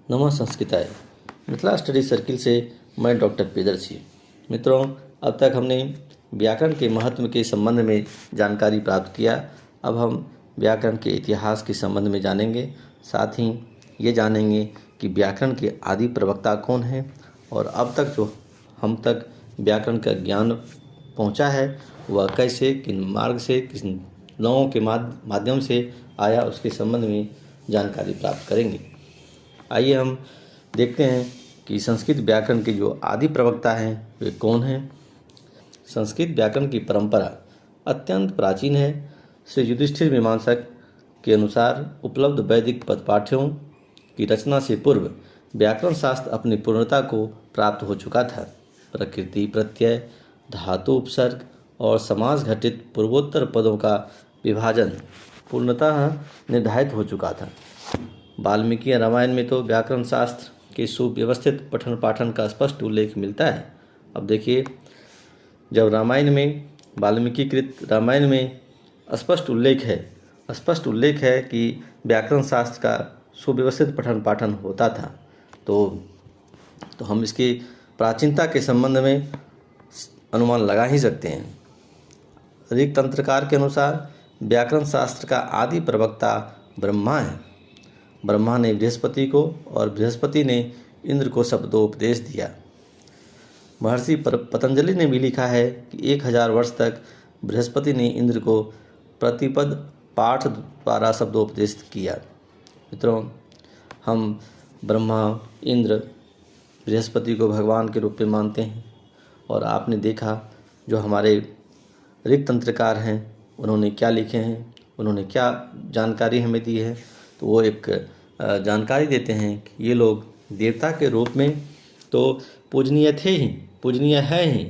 नमः संस्कृताय। Mithila study circle से मैं डॉक्टर प्रियदर्शी। मित्रों, अब तक हमने व्याकरण के महत्व के संबंध में जानकारी प्राप्त किया। अब हम व्याकरण के इतिहास के संबंध में जानेंगे। साथ ही ये जानेंगे कि व्याकरण के आदि प्रवक्ता कौन हैं और अब तक जो हम तक व्याकरण का ज्ञान पहुंचा है वह कैसे, किन मार्ग से, किस लोगों के माध्यम से आया, उसके संबंध में जानकारी प्राप्त करेंगे। आइए हम देखते हैं कि संस्कृत व्याकरण के जो आदि प्रवक्ता हैं वे कौन हैं। संस्कृत व्याकरण की परंपरा अत्यंत प्राचीन है। श्री युधिष्ठिर मीमांसक के अनुसार उपलब्ध वैदिक पदपाठ्यों की रचना से पूर्व व्याकरण शास्त्र अपनी पूर्णता को प्राप्त हो चुका था। प्रकृति प्रत्यय, धातु उपसर्ग और समास घटित पूर्वोत्तर पदों का विभाजन पूर्णतः निर्धारित हो चुका था। वाल्मीकि रामायण में तो व्याकरण शास्त्र के सुव्यवस्थित पठन पाठन का स्पष्ट उल्लेख मिलता है। अब देखिए, जब वाल्मीकिकृत रामायण में स्पष्ट उल्लेख है कि व्याकरण शास्त्र का सुव्यवस्थित पठन पाठन होता था, तो हम इसकी प्राचीनता के संबंध में अनुमान लगा ही सकते हैं। ऋग तंत्रकार के अनुसार व्याकरण शास्त्र का आदि प्रवक्ता ब्रह्मा है। ब्रह्मा ने बृहस्पति को और बृहस्पति ने इंद्र को शब्दोपदेश दिया। महर्षि पतंजलि ने भी लिखा है कि 1000 वर्ष तक बृहस्पति ने इंद्र को प्रतिपद पाठ द्वारा शब्दोपदेश किया। मित्रों, हम ब्रह्मा, इंद्र, बृहस्पति को भगवान के रूप में मानते हैं। और आपने देखा जो हमारे ऋग तंत्रकार हैं उन्होंने क्या लिखे हैं, उन्होंने क्या जानकारी हमें दी है, तो वो एक जानकारी देते हैं कि ये लोग देवता के रूप में तो पूजनीय हैं ही,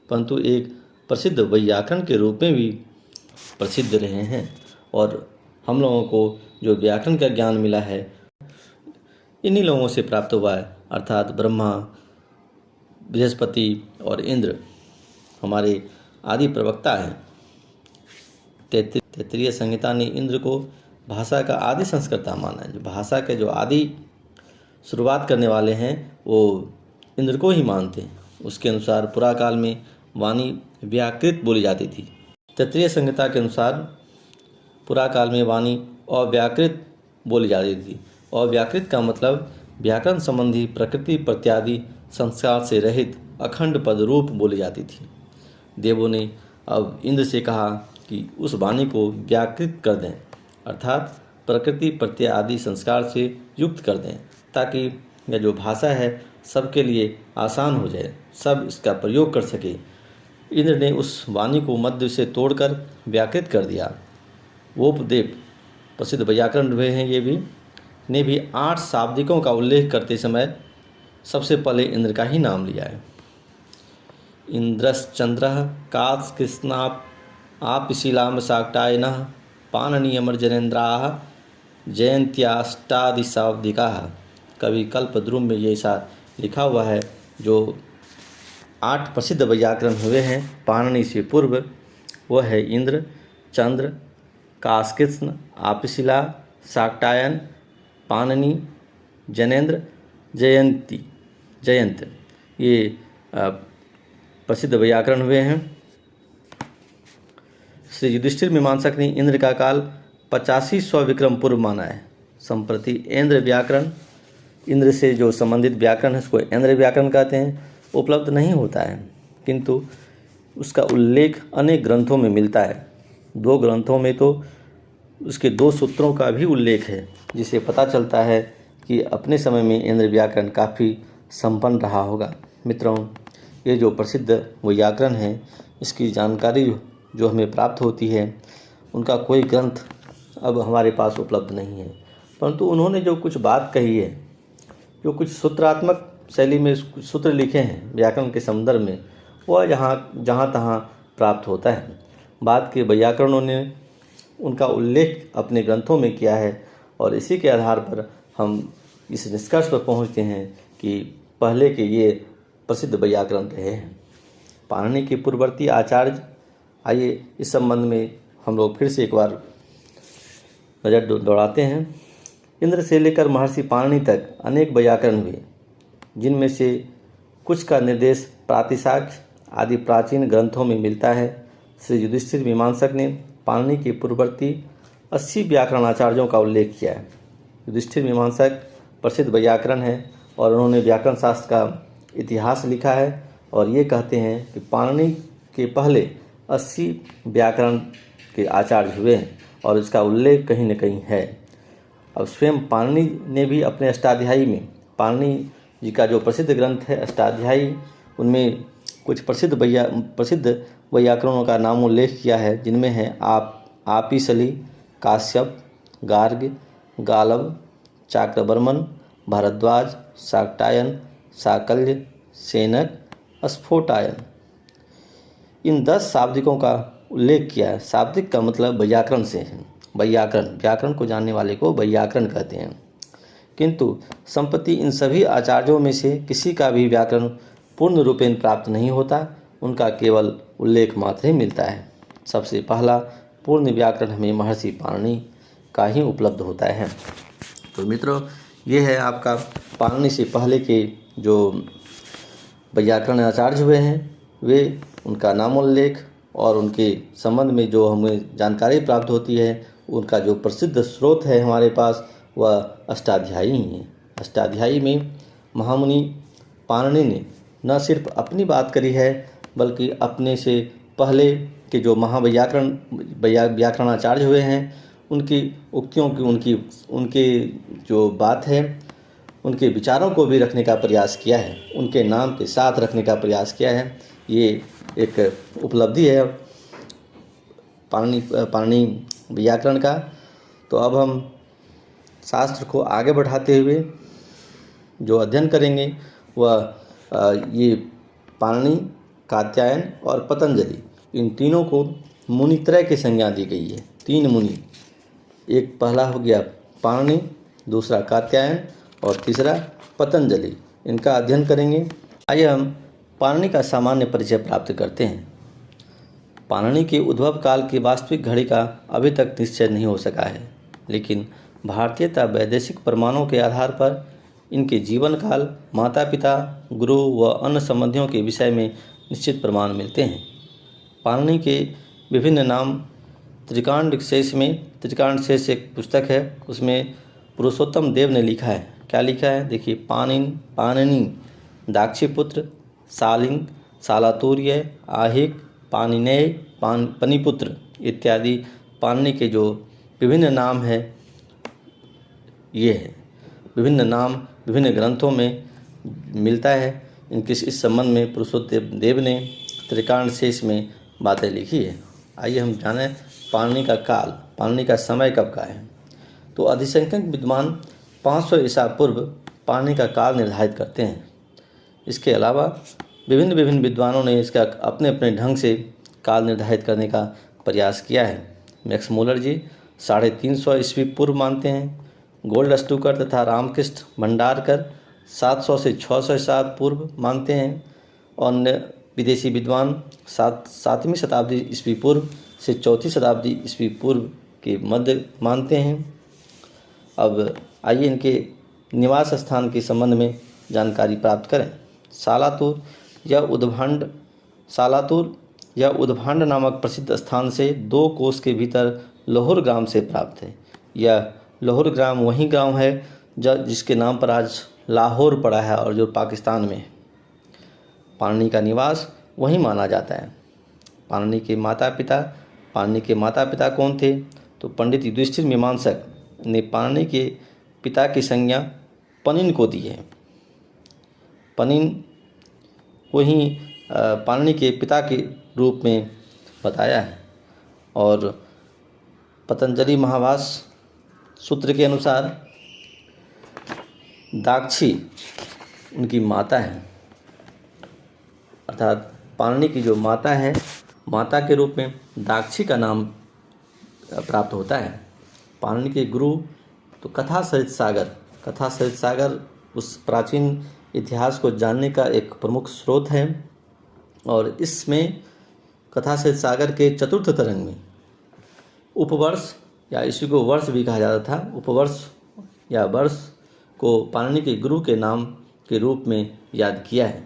परंतु एक प्रसिद्ध व्याकरण के रूप में भी प्रसिद्ध रहे हैं। और हम लोगों को जो व्याकरण का ज्ञान मिला है इन्हीं लोगों से प्राप्त हुआ है, अर्थात ब्रह्मा, बृहस्पति और इंद्र हमारे आदि प्रवक्ता हैं। तैत्तिरीय संहिता ने इंद्र को भाषा का आदि संस्कर्ता माना है। जो भाषा के जो आदि शुरुआत करने वाले हैं वो इंद्र को ही मानते हैं। उसके अनुसार पुराकाल में वाणी व्याकृत बोली जाती थी। तैत्तिरीय संहिता के अनुसार पुराकाल में वाणी अव्याकृत बोली जाती थी। अव्याकृत का मतलब व्याकरण संबंधी प्रकृति प्रत्यादि संस्कार से रहित अखंड पद रूप बोली जाती थी। देवों ने अब इंद्र से कहा कि उस वाणी को व्याकृत कर दें, अर्थात प्रकृति प्रत्यय आदि संस्कार से युक्त कर दें, ताकि यह जो भाषा है सबके लिए आसान हो जाए, सब इसका प्रयोग कर सके। इंद्र ने उस वाणी को मध्य से तोड़कर व्याकृत कर दिया। वोपदेव प्रसिद्ध व्याकरण हुए हैं, ने भी 8 शाब्दिकों का उल्लेख करते समय सबसे पहले इंद्र का ही नाम लिया है। इंद्रश्चंद्रः कात्स कृष्णाप आपिशिलाम शाक्टायनः पाणनीयमर्जनेन्द्राः जयंत्याष्टादिशाब्दिकाः। कवि कल्पद्रुम में ये ऐसा लिखा हुआ है। जो 8 प्रसिद्ध व्याकरण हुए हैं पाणिनि से पूर्व, वह है इंद्र, चंद्र, काशकृष्ण, आपिशिला, शाक्टायन, पाणिनि, जनेन्द्र, जयंत। ये प्रसिद्ध व्याकरण हुए हैं। श्री युधिष्ठिर मीमांसक ने इंद्र का काल 8500 विक्रम पूर्व माना है। संप्रति इंद्र से जो संबंधित व्याकरण है उसको ऐन्द्र व्याकरण कहते हैं, उपलब्ध नहीं होता है, किंतु उसका उल्लेख अनेक ग्रंथों में मिलता है। 2 ग्रंथों में तो उसके 2 सूत्रों का भी उल्लेख है, जिससे पता चलता है कि अपने समय में ऐन्द्र व्याकरण काफ़ी संपन्न रहा होगा। मित्रों, ये जो प्रसिद्ध व्याकरण है इसकी जानकारी जो हमें प्राप्त होती है उनका कोई ग्रंथ अब हमारे पास उपलब्ध नहीं है, परंतु उन्होंने जो कुछ बात कही है, जो कुछ सूत्रात्मक शैली में कुछ सूत्र लिखे हैं व्याकरण के संदर्भ में, वह जहाँ तहाँ प्राप्त होता है। बाद के व्याकरणों ने उनका उल्लेख अपने ग्रंथों में किया है और इसी के आधार पर हम इस निष्कर्ष पर पहुँचते हैं कि पहले के ये प्रसिद्ध व्याकरण रहे हैं। पाणिनि के पूर्ववर्ती आचार्य, आइए इस संबंध में हम लोग फिर से एक बार नज़र दौड़ाते हैं। इंद्र से लेकर महर्षि पाणिनि तक अनेक वैयाकरण हुए, जिनमें से कुछ का निर्देश प्रातिशाख्य आदि प्राचीन ग्रंथों में मिलता है। श्री युधिष्ठिर मीमांसक ने पाणिनि के पूर्ववर्ती 80 व्याकरणाचार्यों का उल्लेख किया है। युधिष्ठिर मीमांसक प्रसिद्ध व्याकरण है और उन्होंने व्याकरण शास्त्र का इतिहास लिखा है और ये कहते हैं कि पाणिनि के पहले 80 व्याकरण के आचार्य हुए हैं और इसका उल्लेख कहीं न कहीं है। अब स्वयं पाणिनि ने भी अपने अष्टाध्यायी में, पाणिनि जी का जो प्रसिद्ध ग्रंथ है अष्टाध्यायी, उनमें कुछ प्रसिद्ध वैयाकरणों का नाम उल्लेख किया है, जिनमें है आपिसली, काश्यप, गार्ग, गालव, चाक्रवर्मन, भारद्वाज, शाक्टायन, साकल्य, सेनक, स्फोटायन। इन 10 शाब्दिकों का उल्लेख किया है। शाब्दिक का मतलब वैयाकरण से है। व्याकरण को जानने वाले को वैयाकरण कहते हैं। किंतु संप्रति इन सभी आचार्यों में से किसी का भी व्याकरण पूर्ण रूपेण प्राप्त नहीं होता, उनका केवल उल्लेख मात्र ही मिलता है। सबसे पहला पूर्ण व्याकरण हमें महर्षि पाणिनि का ही उपलब्ध होता है। तो मित्रों, ये है आपका पाणिनि से पहले के जो व्याकरण आचार्य हुए हैं, वे उनका नामोल्लेख और उनके संबंध में जो हमें जानकारी प्राप्त होती है, उनका जो प्रसिद्ध स्रोत है हमारे पास, वह अष्टाध्यायी ही है। अष्टाध्यायी में महामुनि पाणिनि ने न सिर्फ अपनी बात करी है, बल्कि अपने से पहले के जो व्याकरणाचार्य हुए हैं, उनकी उक्तियों की उनके जो बात है, उनके विचारों को भी रखने का प्रयास किया है, उनके नाम के साथ रखने का प्रयास किया है। ये एक उपलब्धि है पाणिनि व्याकरण का। तो अब हम शास्त्र को आगे बढ़ाते हुए जो अध्ययन करेंगे वह ये पाणिनि, कात्यायन और पतंजलि, इन तीनों को मुनित्रय की संज्ञा दी गई है। 3 मुनि, एक पहला हो गया पाणिनि, दूसरा कात्यायन और तीसरा पतंजलि, इनका अध्ययन करेंगे। आइए हम पाणिनि का सामान्य परिचय प्राप्त करते हैं। पाणिनि के उद्भव काल की वास्तविक घड़ी का अभी तक निश्चय नहीं हो सका है, लेकिन भारतीय तथा वैदेशिक प्रमाणों के आधार पर इनके जीवन काल, माता पिता, गुरु व अन्य संबंधियों के विषय में निश्चित प्रमाण मिलते हैं। पाणिनि के विभिन्न नाम त्रिकांड शेष एक पुस्तक है, उसमें पुरुषोत्तम देव ने लिखा है। क्या लिखा है देखिए, पाणिनि, दाक्षीपुत्र, शालिंग, शालातूर्य, आहिक, पाणिनेय, पनिपुत्र इत्यादि पाणिनि के जो विभिन्न नाम है, ये है। विभिन्न नाम विभिन्न ग्रंथों में मिलता है। इस संबंध में पुरुषोत्तम देव ने त्रिकांड शेष में बातें लिखी है। आइए हम जानें पाणिनि का काल, पाणिनि का समय कब का है। तो अधिसंख्यक विद्वान 500 ईसा पूर्व पाणिनि का काल निर्धारित करते हैं। इसके अलावा विभिन्न विद्वानों ने इसका अपने अपने ढंग से काल निर्धारित करने का प्रयास किया है। मैक्स मूलर जी 350 ईस्वी पूर्व मानते हैं। गोल्डस्टूकर तथा रामकृष्ण भंडारकर 700 से 600 ईसा पूर्व मानते हैं। और विदेशी विद्वान 7वीं शताब्दी ईस्वी पूर्व से 4वीं शताब्दी ईस्वी पूर्व के मध्य मानते हैं। अब आइए इनके निवास स्थान के संबंध में जानकारी प्राप्त करें। सालातूर या उद्भांड नामक प्रसिद्ध स्थान से 2 कोस के भीतर लाहौर ग्राम से प्राप्त है। यह लाहौर ग्राम वही गांव है जिसके नाम पर आज लाहौर पड़ा है और जो पाकिस्तान में है। पाणिनि का निवास वहीं माना जाता है। पाणिनि के माता पिता कौन थे? तो पंडित युधिष्ठिर मीमांसक ने पाणिनि के पिता की संज्ञा पनिन को दी है। पनिन को ही पाणिनि के पिता के रूप में बताया है। और पतंजलि महाभाष्य सूत्र के अनुसार दाक्षी उनकी माता है, अर्थात पाणिनि की जो माता है, माता के रूप में दाक्षी का नाम प्राप्त होता है। पाणिनि के गुरु तो कथा सहित सागर उस प्राचीन इतिहास को जानने का एक प्रमुख स्रोत है। और इसमें कथा सहित सागर के चतुर्थ तरंग में उपवर्ष या इसी को वर्ष भी कहा जाता था, उपवर्ष या वर्ष को पाणिनि के गुरु के नाम के रूप में याद किया है।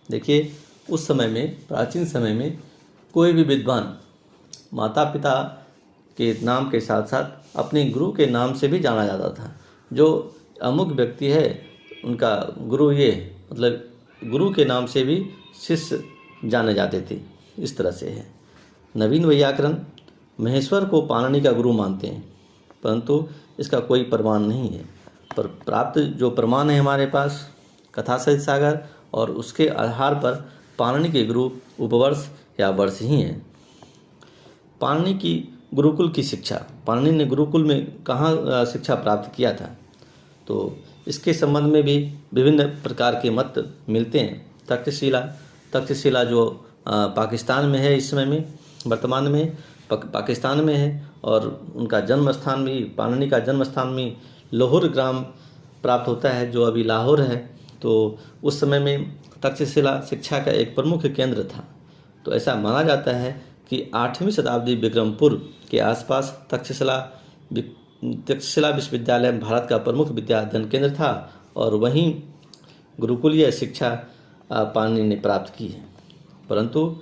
देखिए, उस समय में, प्राचीन समय में, कोई भी विद्वान माता पिता के नाम के साथ साथ अपने गुरु के नाम से भी जाना जाता था। जो अमुक व्यक्ति है उनका गुरु ये, मतलब गुरु के नाम से भी शिष्य जाने जाते थे। इस तरह से है। नवीन वैयाकरण महेश्वर को पाणिनि का गुरु मानते हैं, परंतु इसका कोई प्रमाण नहीं है। पर प्राप्त जो प्रमाण है हमारे पास, कथा सहित सागर, और उसके आधार पर पाणिनि के गुरु उपवर्ष या वर्ष ही हैं। पाणिनि की गुरुकुल की शिक्षा, पाणिनि ने गुरुकुल में कहाँ शिक्षा प्राप्त किया था, तो इसके संबंध में भी विभिन्न प्रकार के मत मिलते हैं। तक्षशिला जो पाकिस्तान में है, इस समय में, वर्तमान में पाकिस्तान में है, और उनका जन्म स्थान भी, पाणिनि का जन्म स्थान भी लाहौर ग्राम प्राप्त होता है, जो अभी लाहौर है। तो उस समय में तक्षशिला शिक्षा का एक प्रमुख केंद्र था। तो ऐसा माना जाता है कि 8वीं शताब्दी विक्रमपुर के आसपास तक्षशिला विश्वविद्यालय भारत का प्रमुख विद्या अध्ययन केंद्र था, और वहीं गुरुकुलीय शिक्षा पाणिनि ने प्राप्त की है। परंतु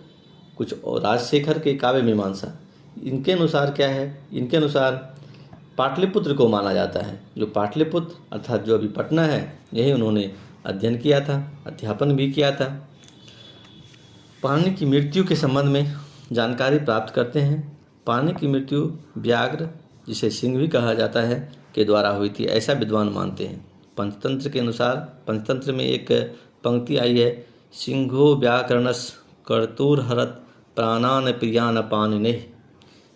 कुछ राजशेखर के काव्य मीमांसा, इनके अनुसार क्या है, इनके अनुसार पाटलिपुत्र को माना जाता है। जो पाटलिपुत्र अर्थात जो अभी पटना है, यही उन्होंने अध्ययन किया था, अध्यापन भी किया था। पाणिनि की मृत्यु के संबंध में जानकारी प्राप्त करते हैं। पाणिनि की मृत्यु व्याघ्र, जिसे सिंह भी कहा जाता है, के द्वारा हुई थी, ऐसा विद्वान मानते हैं। पंचतंत्र के अनुसार, पंचतंत्र में एक पंक्ति आई है, सिंहो व्याकरणस कर्तुर्हरत प्राणान प्रियान पाणिनेः।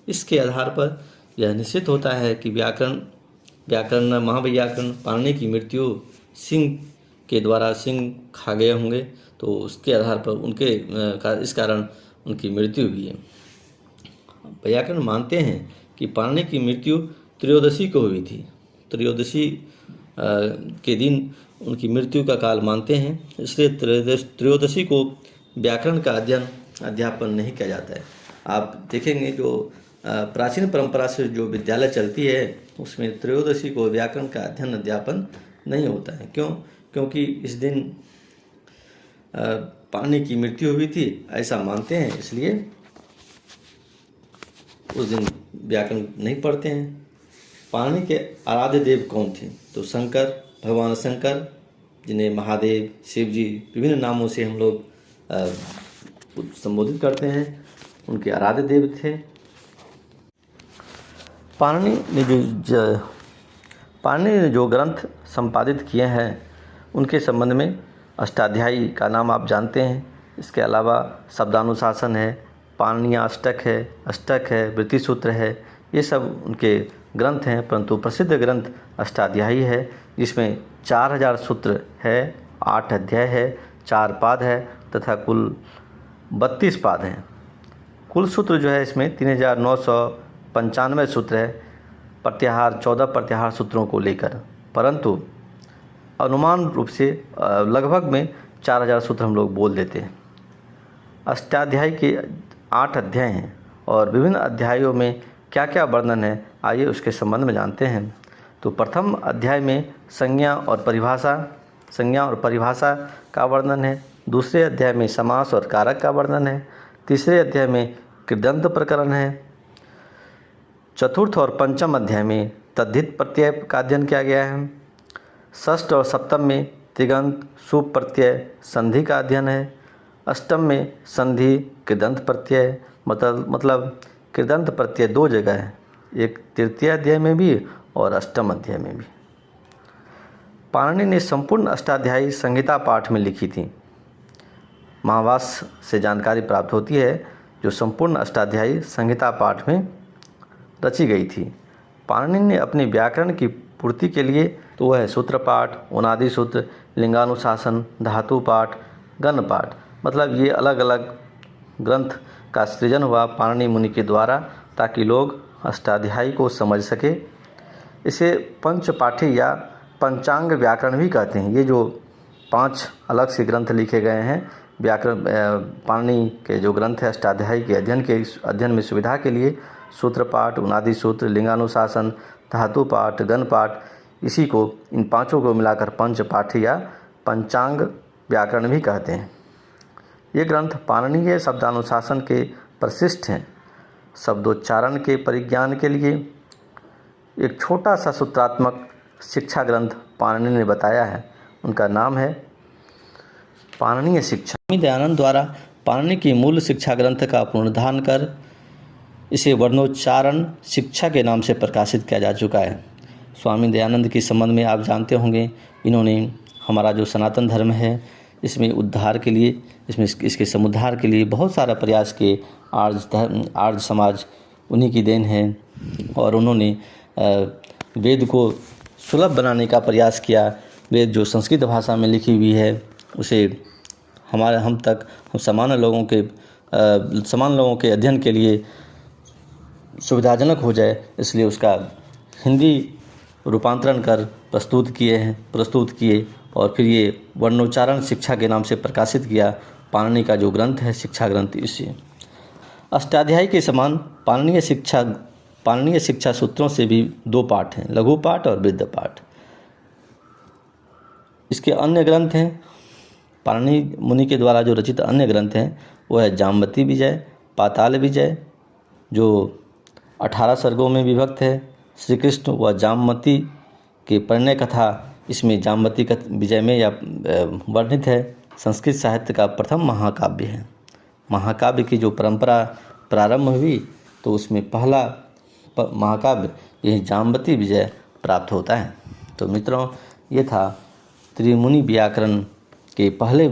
इसके आधार पर यह निश्चित होता है कि व्याकरण महावैयाकरण पाणिनि की मृत्यु सिंह के द्वारा, सिंह खा गए होंगे, तो उसके आधार पर इस कारण उनकी मृत्यु हुई है। वैयाकरण मानते हैं कि पाणिनि की मृत्यु त्रयोदशी को हुई थी। त्रयोदशी के दिन उनकी मृत्यु का काल मानते हैं, इसलिए त्रयोदशी को व्याकरण का अध्यापन नहीं किया जाता है। आप देखेंगे जो प्राचीन परंपरा से जो विद्यालय चलती है, उसमें त्रयोदशी को व्याकरण का अध्यापन नहीं होता है। क्यों? क्योंकि इस दिन पाणिनि की मृत्यु हुई थी, ऐसा मानते हैं, इसलिए उस दिन व्याकरण नहीं पढ़ते हैं। पाणिनि के आराध्य देव कौन थे? तो शंकर, भगवान शंकर, जिन्हें महादेव, शिव जी विभिन्न नामों से हम लोग संबोधित करते हैं, उनके आराध्य देव थे। पाणिनि ने जो ग्रंथ संपादित किए हैं, उनके संबंध में अष्टाध्यायी का नाम आप जानते हैं। इसके अलावा शब्दानुशासन है, पाणिनीयाष्टक है, वृत्तिसूत्र है, ये सब उनके ग्रंथ हैं। परंतु प्रसिद्ध ग्रंथ अष्टाध्यायी है, जिसमें 4000 सूत्र है, 8 अध्याय है, 4 पाद है तथा कुल 32 पाद हैं। कुल सूत्र जो है इसमें 3995 सूत्र है, प्रत्याहार 14 प्रत्याहार सूत्रों को लेकर, परंतु अनुमान रूप से लगभग में 4000 सूत्र हम लोग बोल देते हैं। अष्टाध्यायी के 8 अध्याय हैं, और विभिन्न अध्यायों में क्या क्या वर्णन है, आइए उसके संबंध में जानते हैं। तो प्रथम अध्याय में संज्ञा और परिभाषा का वर्णन है। दूसरे अध्याय में समास और कारक का वर्णन है। तीसरे अध्याय में कृदंत प्रकरण है। चतुर्थ और पंचम अध्याय में तद्धित प्रत्यय का अध्ययन किया गया है। षष्ठ और सप्तम में तिगंत सुप प्रत्यय संधि का अध्ययन है। अष्टम में संधि कृदंत प्रत्यय, मतलब कृदंत प्रत्यय 2 जगह है, एक तृतीय अध्याय में भी और अष्टम अध्याय में भी। पाणिनि ने संपूर्ण अष्टाध्यायी संहिता पाठ में लिखी थी। महाभाष्य से जानकारी प्राप्त होती है, जो संपूर्ण अष्टाध्यायी संहिता पाठ में रची गई थी। पाणिनि ने अपनी व्याकरण की पूर्ति के लिए, तो वह सूत्र पाठ, उनादि सूत्र, लिंगानुशासन, धातु पाठ, गण पाठ, मतलब ये अलग अलग ग्रंथ का सृजन हुआ पाणिनि मुनि के द्वारा, ताकि लोग अष्टाध्यायी को समझ सके। इसे पंचपाठी या पंचांग व्याकरण भी कहते हैं। ये जो 5 अलग से ग्रंथ लिखे गए हैं व्याकरण, पाणिनि के जो ग्रंथ है अष्टाध्यायी के अध्ययन में सुविधा के लिए, सूत्र पाठ, उनादि सूत्र, लिंगानुशासन, धातु पाठ, गण पाठ, इसी को इन पांचों को मिलाकर पंचपाठी या पंचांग व्याकरण भी कहते हैं। ये ग्रंथ पाणिनीय शब्दानुशासन के प्रशिष्ट हैं। शब्दोच्चारण के परिज्ञान के लिए एक छोटा सा सूत्रात्मक शिक्षा ग्रंथ पाणिनि ने बताया है, उनका नाम है पाणिनीय शिक्षा। स्वामी दयानंद द्वारा पाणिनि की मूल शिक्षा ग्रंथ का पुनरुद्धार कर इसे वर्णोच्चारण शिक्षा के नाम से प्रकाशित किया जा चुका है। स्वामी दयानंद के संबंध में आप जानते होंगे, इन्होंने हमारा जो सनातन धर्म है इसमें उद्धार के लिए, इसके समुद्धार के लिए बहुत सारा प्रयास किए। आर्य समाज उन्हीं की देन है और उन्होंने वेद को सुलभ बनाने का प्रयास किया। वेद जो संस्कृत भाषा में लिखी हुई है उसे हम सामान्य लोगों के अध्ययन के लिए सुविधाजनक हो जाए, इसलिए उसका हिंदी रूपांतरण कर प्रस्तुत किए और फिर ये वर्णोच्चारण शिक्षा के नाम से प्रकाशित किया। पाणिनि का जो ग्रंथ है शिक्षा ग्रंथ, इसे अष्टाध्यायी के समान पाणिनीय शिक्षा सूत्रों से भी 2 पाठ हैं, लघु पाठ और वृद्ध पाठ। इसके अन्य ग्रंथ हैं, पाणिनि मुनि के द्वारा जो रचित अन्य ग्रंथ हैं वो है जामवती विजय, पाताल विजय जो 18 सर्गों में विभक्त है। श्री कृष्ण व जामवती की परिणय कथा इसमें जामवती विजय में या वर्णित है। संस्कृत साहित्य का प्रथम महाकाव्य है। महाकाव्य की जो परंपरा प्रारंभ हुई तो उसमें पहला महाकाव्य यही जामवती विजय प्राप्त होता है। तो मित्रों, ये था त्रिमुनि व्याकरण के पहले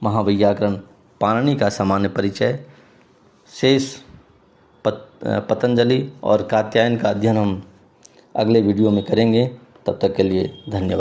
महावैयाकरण पाणिनि का सामान्य परिचय। शेष पतंजलि और कात्यायन का अध्ययन हम अगले वीडियो में करेंगे। तब तक के लिए धन्यवाद।